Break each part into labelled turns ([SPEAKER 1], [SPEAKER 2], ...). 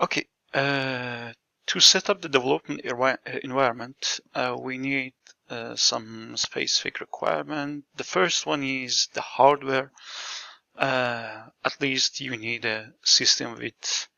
[SPEAKER 1] Okay, to set up the development environment, we need some specific requirement. The first one is the hardware. At least you need a system with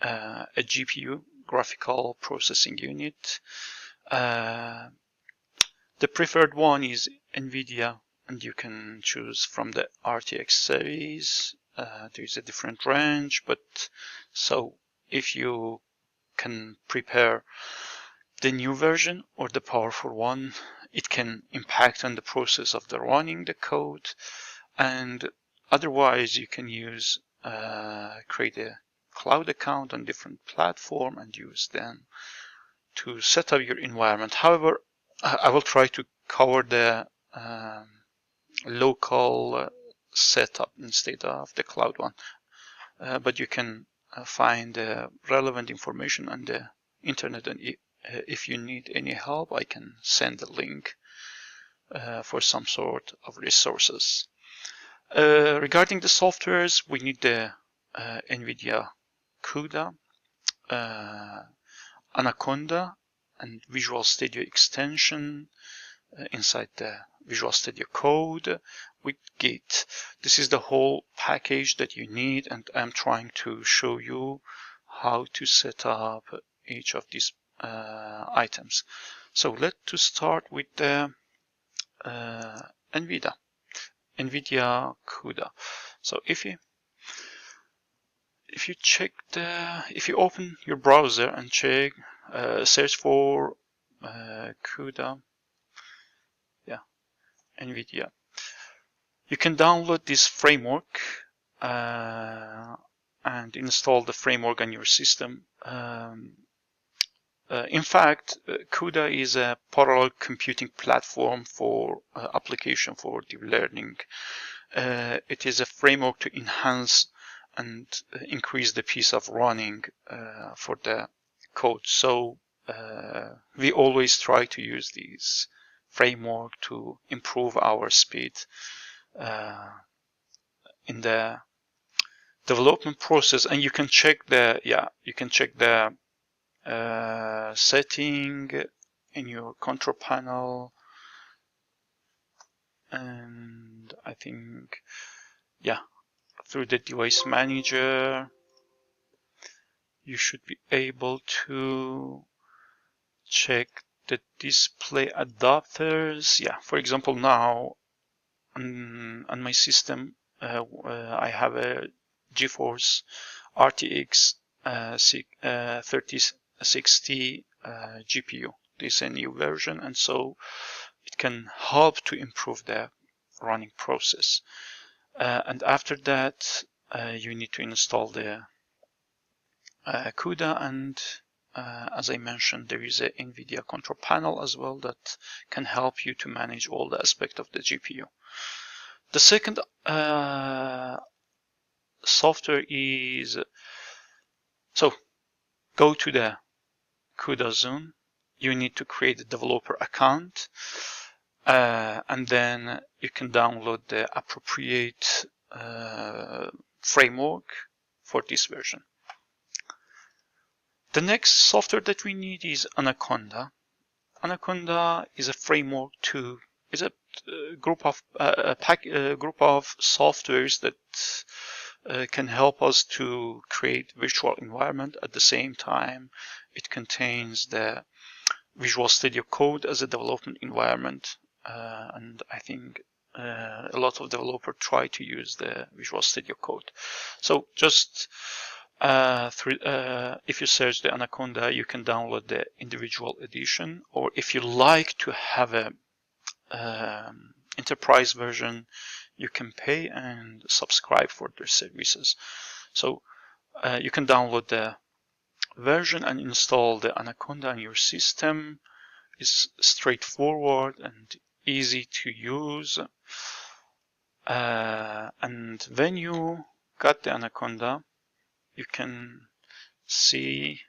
[SPEAKER 1] a GPU, graphical processing unit. The preferred one is NVIDIA, and you can choose from the RTX series. There is a different range, but so if you can prepare the new version or the powerful one, it can impact on the process of the running the code. And otherwise, you can use create a cloud account on different platform and use them to set up your environment. However, I will try to cover the local setup instead of the cloud one. But you can find relevant information on the internet, and if you need any help, I can send a link for some sort of resources. Regarding the softwares, we need the NVIDIA CUDA, Anaconda, and Visual Studio extension inside the Visual Studio Code with Git. This is the whole package that you need, and I'm trying to show you how to set up each of these items. So let's start with the NVIDIA CUDA. So if you open your browser and search for CUDA, NVIDIA, you can download this framework and install the framework on your system. In fact, CUDA is a parallel computing platform for application for deep learning. It is a framework to enhance and increase the pace of running for the code. So we always try to use these framework to improve our speed in the development process. And you can check the setting in your control panel, and I think through the device manager you should be able to check the display adapters. For example, now on my system I have a GeForce RTX 3060 GPU. This is a new version, and so it can help to improve the running process. And after that, you need to install the CUDA, and as I mentioned, there is a NVIDIA control panel as well that can help you to manage all the aspects of the GPU. The second software is, so go to the CUDA zone. You need to create a developer account, and then you can download the appropriate framework for this version. The next software that we need is Anaconda. Anaconda is a framework is a group of softwares that can help us to create virtual environment. At the same time, it contains the Visual Studio Code as a development environment, and I think a lot of developers try to use the Visual Studio Code. So just if you search the Anaconda, you can download the individual edition, or if you like to have a enterprise version, you can pay and subscribe for their services. So you can download the version and install the Anaconda on your system. It's straightforward and easy to use. And when you got the Anaconda, you can see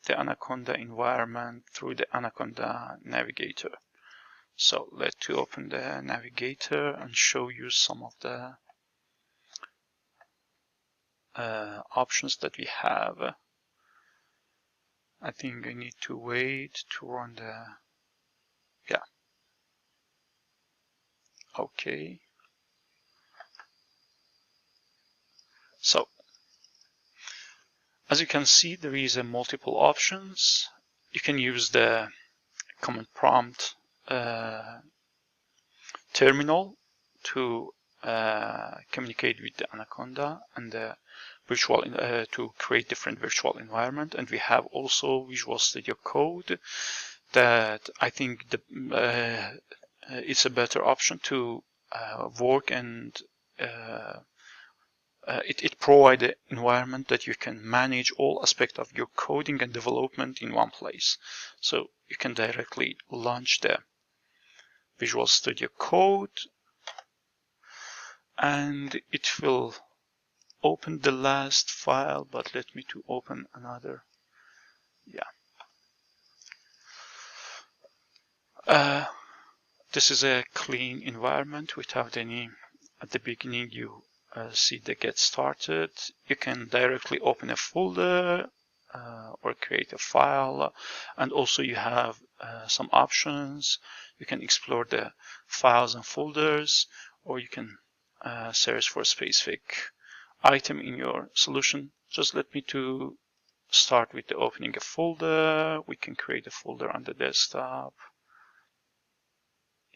[SPEAKER 1] the Anaconda environment through the Anaconda navigator. So let's open the navigator and show you some of the options that we have. I think I need to wait to run the, yeah, okay. So, as you can see, there is a multiple options. You can use the command prompt terminal to communicate with the Anaconda and the virtual to create different virtual environment. And we have also Visual Studio Code that I think it's a better option to work, and it provides an environment that you can manage all aspects of your coding and development in one place. So you can directly launch the Visual Studio Code, and it will open the last file, but let me to open another. Yeah. This is a clean environment without any, at the beginning you see the get started. You can directly open a folder or create a file, and also you have some options. You can explore the files and folders, or you can search for a specific item in your solution. Just let me to start with the opening a folder. We can create a folder on the desktop.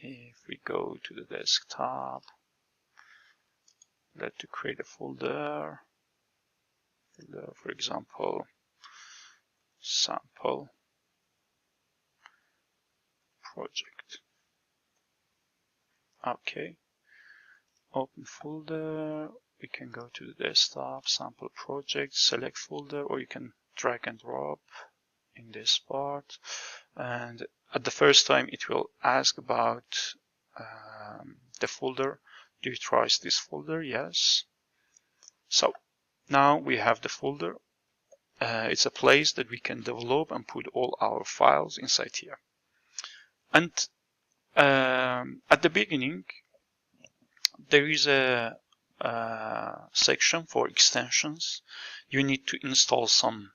[SPEAKER 1] If we go to the desktop, let's create a folder, for example, sample project. Okay, open folder. We can go to the desktop, sample project, select folder, or you can drag and drop in this part. And at the first time, it will ask about the folder. Do you trust this folder? Yes. So now we have the folder. It's a place that we can develop and put all our files inside here. And at the beginning, there is a section for extensions. You need to install some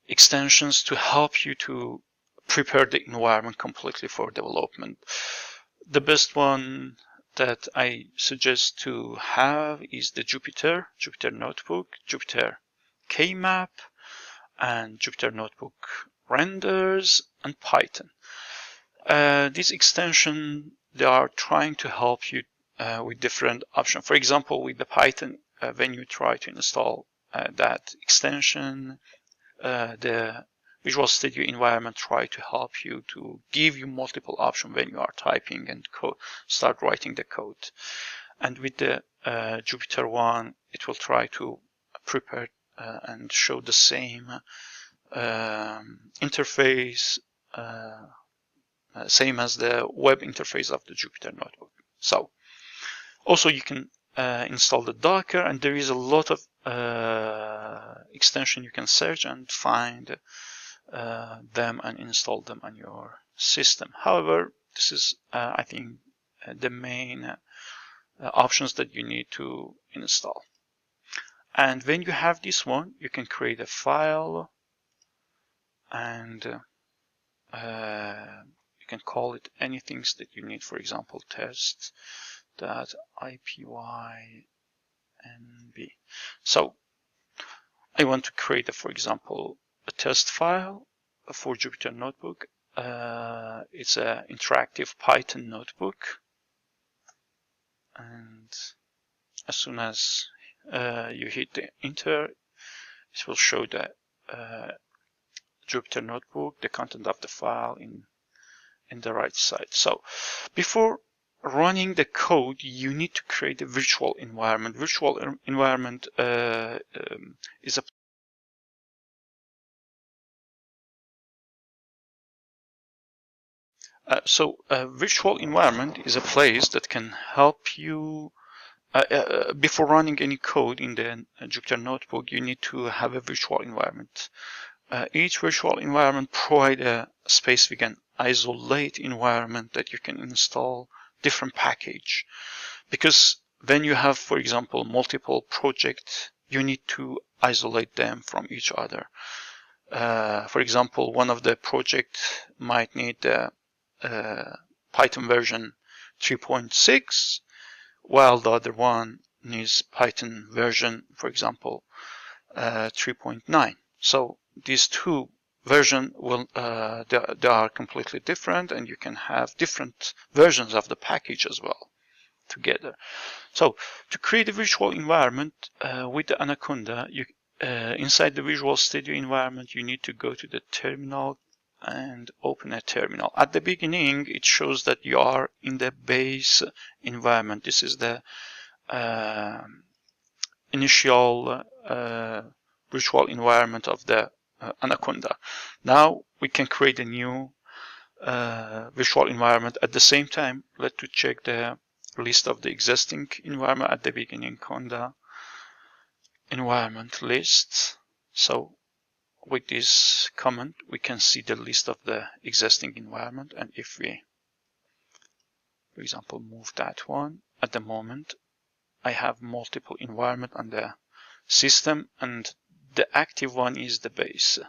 [SPEAKER 1] extensions to help you to prepare the environment completely for development. The best one that I suggest to have is the Jupyter Notebook, Jupyter KMap, and Jupyter Notebook Renders, and Python. This extension, they are trying to help you with different options. For example, with the Python, when you try to install that extension, the Visual Studio environment try to help you to give you multiple options when you are typing and start writing the code. And with the Jupyter one, it will try to prepare and show the same interface, same as the web interface of the Jupyter Notebook. So also you can install the Docker, and there is a lot of extension you can search and find them and install them on your system. However, this is I think the main options that you need to install. And when you have this one, you can create a file, and you can call it anything that you need. For example, test.ipynb. So I want to create, for example, a test file for Jupyter Notebook. It's an interactive Python notebook, and as soon as you hit the enter, it will show the Jupyter Notebook, the content of the file in the right side. So before running the code, you need to create a virtual environment. Virtual environment is a virtual environment is a place that can help you before running any code in the Jupyter Notebook. You need to have a virtual environment. Each virtual environment provides a specific and isolate environment that you can install different package. Because when you have, for example, multiple projects, you need to isolate them from each other. For example, one of the project might need the Python version 3.6, while the other one needs Python version, for example, 3.9. So these two versions will they are completely different, and you can have different versions of the package as well together. So to create a virtual environment with the Anaconda, inside the Visual Studio environment, you need to go to the terminal and open a terminal. At the beginning, it shows that you are in the base environment. This is the initial virtual environment of the Anaconda. Now we can create a new virtual environment. At the same time, let's check the list of the existing environment at the beginning, Conda environment list. So with this command, we can see the list of the existing environment. And if we, for example, move that one, at the moment, I have multiple environment on the system, and the active one is the base.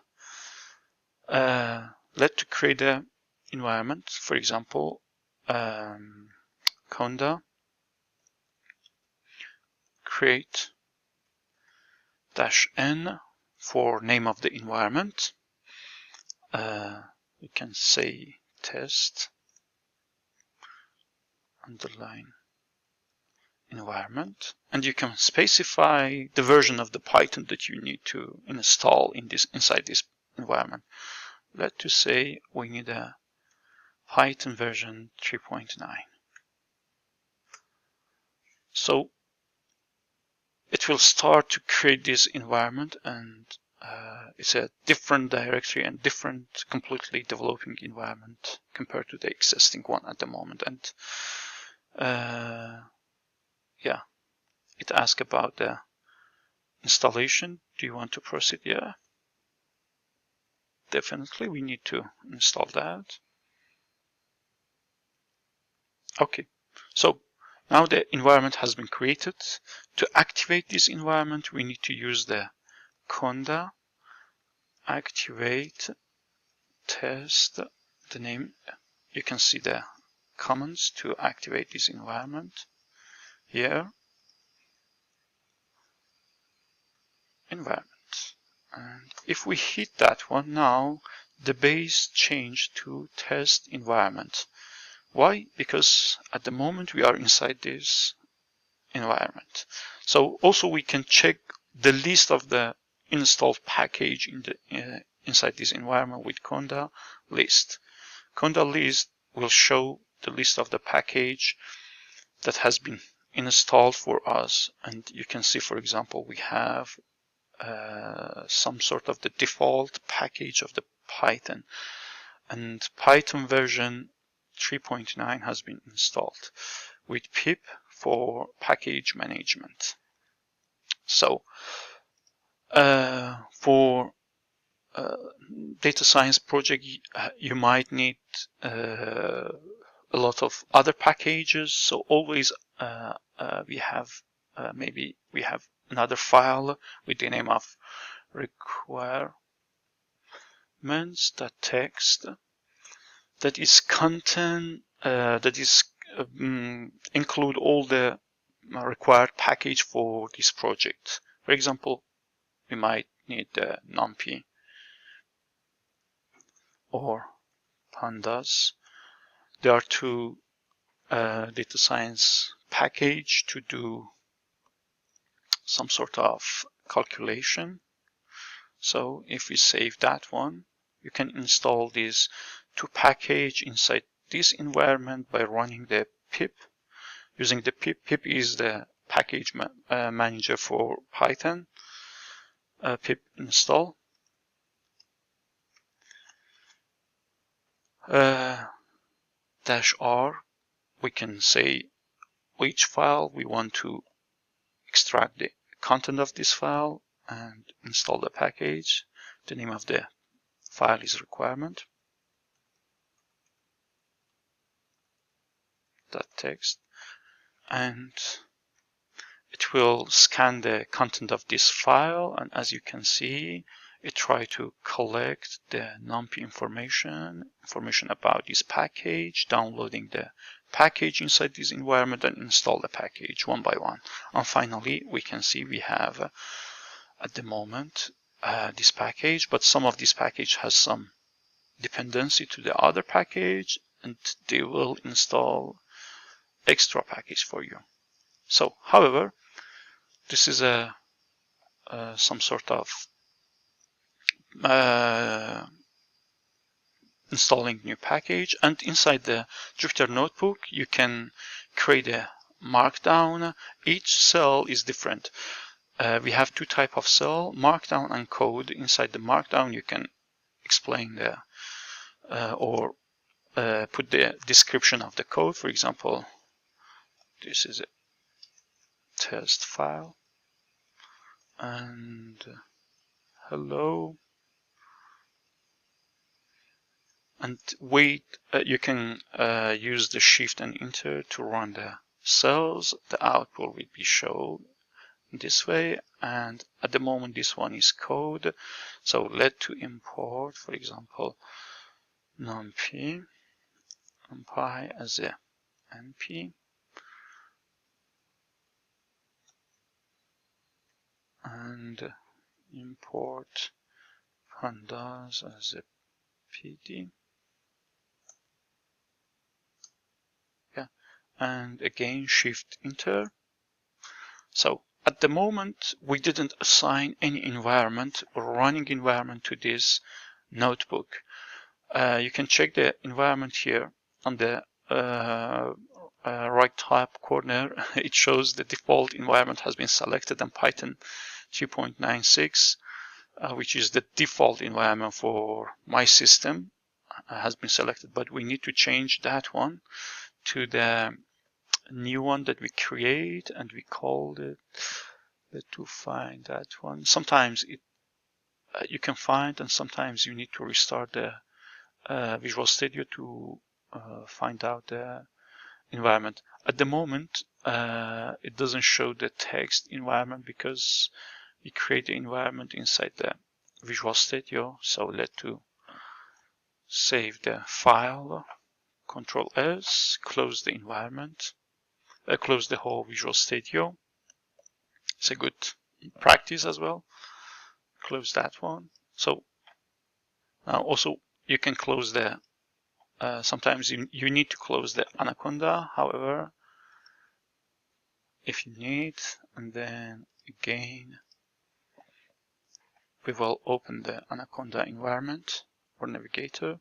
[SPEAKER 1] Let's create a environment, for example, Conda create -n for name of the environment. We can say test underline environment, and you can specify the version of the Python that you need to install inside this environment. Let's say we need a Python version 3.9. So it will start to create this environment, and it's a different directory and different completely developing environment compared to the existing one at the moment. And yeah, it asks about the installation. Do you want to proceed? Yeah, definitely we need to install that. Okay, so now the environment has been created. To activate this environment, we need to use the Conda activate test, the name. You can see the commands to activate this environment here. Environment. And if we hit that one now, the base changed to test environment. Why? Because at the moment we are inside this environment. So also we can check the list of the installed package in the inside this environment with Conda list. Conda list will show the list of the package that has been installed for us, and you can see, for example, we have some sort of the default package of the Python, and Python version 3.9 has been installed with pip for package management. So for data science project, you might need a lot of other packages. So always we have maybe we have another file with the name of requirements.txt that is content that is include all the required package for this project. For example, we might need the NumPy or pandas. There are two data science package to do some sort of calculation. So if we save that one, you can install these two package inside this environment by running the pip. Using the pip, pip is the package manager for Python. Pip install. -r, we can say which file we want to extract the content of this file and install the package. The name of the file is requirement.txt, and it will scan the content of this file, and as you can see, it tries to collect the numpy information about this package, downloading the package inside this environment, and install the package one by one. And finally, we can see we have at the moment this package, but some of this package has some dependency to the other package, and they will install extra package for you. So, however, this is some sort of installing new package, and inside the Jupyter Notebook you can create a markdown. Each cell is different. We have two types of cell, markdown and code. Inside the markdown you can explain the or put the description of the code. For example, this is a test file, and hello, and wait. You can use the shift and enter to run the cells. The output will be shown this way, and at the moment this one is code. So let to import, for example, numpy as a np, and import pandas as a pd. Yeah, and again shift enter. So at the moment we didn't assign any environment or running environment to this notebook. You can check the environment here on the right top corner. It shows the default environment has been selected, and Python 2.96, which is the default environment for my system, has been selected, but we need to change that one to the new one that we create, and we called it, to find that one. Sometimes it you can find, and sometimes you need to restart the Visual Studio to find out the environment. At the moment, it doesn't show the text environment because we create the environment inside the Visual Studio. So let's to save the file, Control S, close the environment, close the whole Visual Studio. It's a good practice as well. Close that one. So now also you can close the sometimes you need to close the Anaconda, however, if you need, and then again we will open the Anaconda environment or navigator.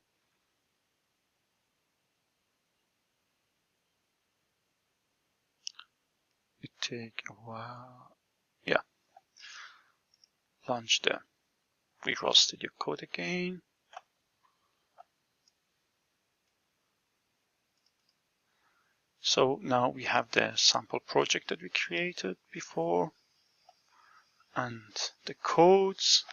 [SPEAKER 1] It takes a while. Yeah. Launch the Visual Studio Code again. So now we have the sample project that we created before, and the codes.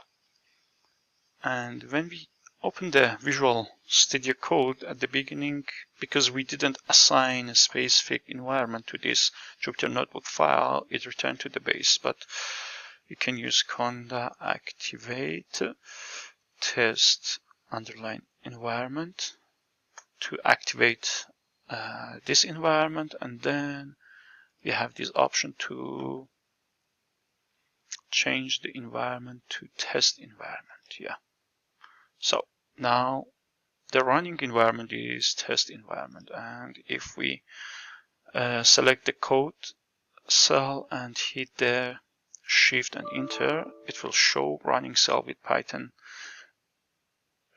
[SPEAKER 1] And when we open the Visual Studio Code at the beginning, because we didn't assign a specific environment to this Jupyter Notebook file, it returned to the base. But you can use conda activate test underline environment to activate this environment, and then we have this option to change the environment to test environment. Yeah. So now the running environment is test environment, and if we select the code cell and hit the shift and enter, it will show running cell with Python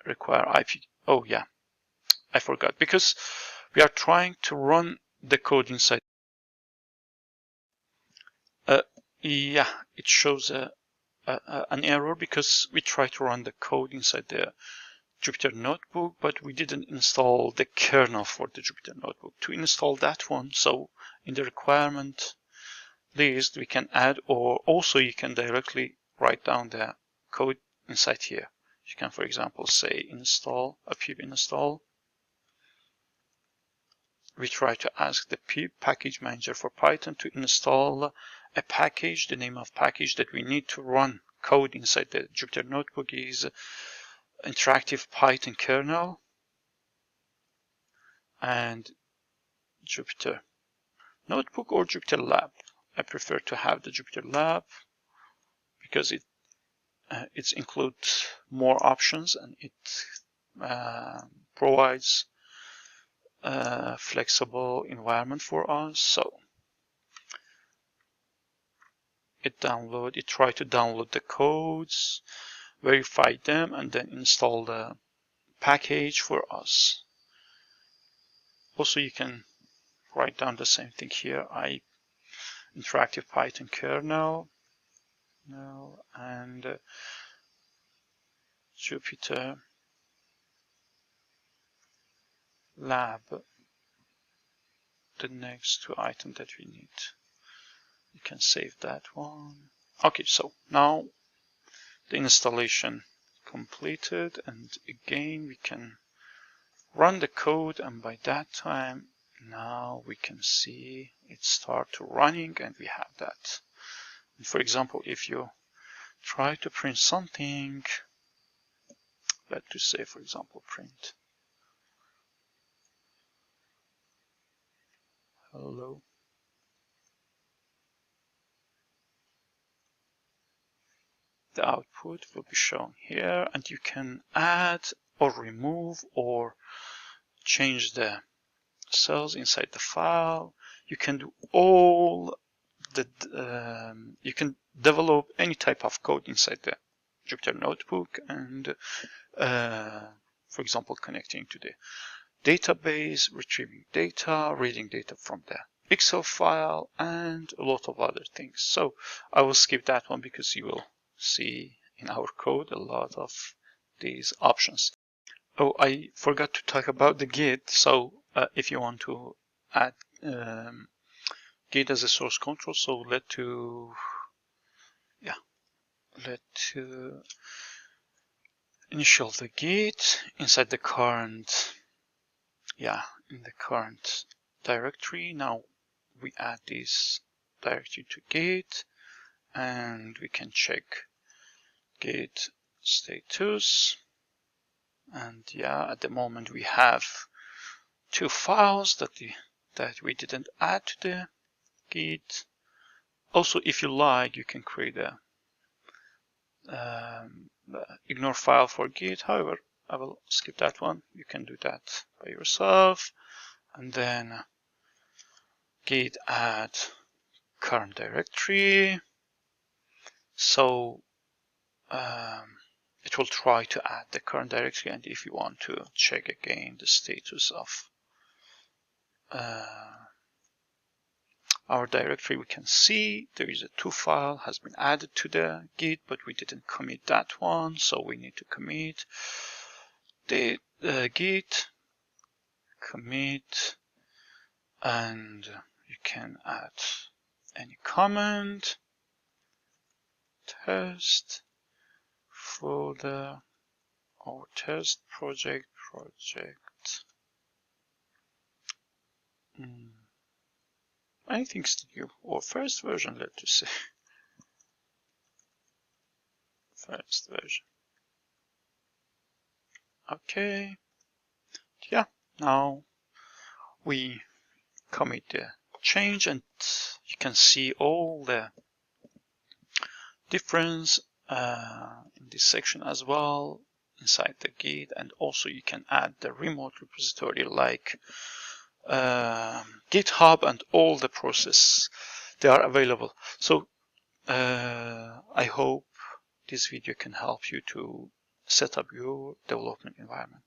[SPEAKER 1] require IP. Oh yeah, I forgot, because we are trying to run the code inside. Yeah, it shows an error because we tried to run the code inside the Jupyter Notebook, but we didn't install the kernel for the Jupyter Notebook. To install that one, so in the requirement list we can add, or also you can directly write down the code inside here. You can, for example, say install, a pip install. We try to ask the pip package manager for Python to install a package, the name of package that we need to run code inside the Jupyter Notebook is interactive Python kernel and Jupyter Notebook or Jupyter Lab. I prefer to have the Jupyter Lab because it includes more options and it provides a flexible environment for us. So it tried to download the codes, verify them, and then install the package for us. Also, you can write down the same thing here. Interactive Python kernel and Jupyter Lab, the next two items that we need. You can save that one. Okay, so now the installation completed, and again we can run the code, and by that time now we can see it start running, and we have that. And for example, if you try to print something, let's say for example print hello, the output will be shown here, and you can add or remove or change the cells inside the file. You can do all the you can develop any type of code inside the Jupyter Notebook, and for example connecting to the database, retrieving data, reading data from the Excel file, and a lot of other things. So I will skip that one because you will see in our code a lot of these options. Oh, I forgot to talk about the Git. So if you want to add Git as a source control, so let's initial the Git inside the current, in the current directory. Now we add this directory to Git, and we can check Git status. And at the moment we have two files that we didn't add to the Git. Also, if you like, you can create a ignore file for Git. However, I will skip that one. You can do that by yourself. And then Git add current directory. So it will try to add the current directory, and if you want to check again the status of our directory, we can see there is a two file has been added to the Git, but we didn't commit that one, so we need to commit the Git commit, and you can add any command, test folder or test project. Anything's new, or first version, let's say. First version. Okay. Now we commit the change, and you can see all the difference in this section as well inside the Git, and also you can add the remote repository like GitHub, and all the process they are available. So I hope this video can help you to set up your development environment.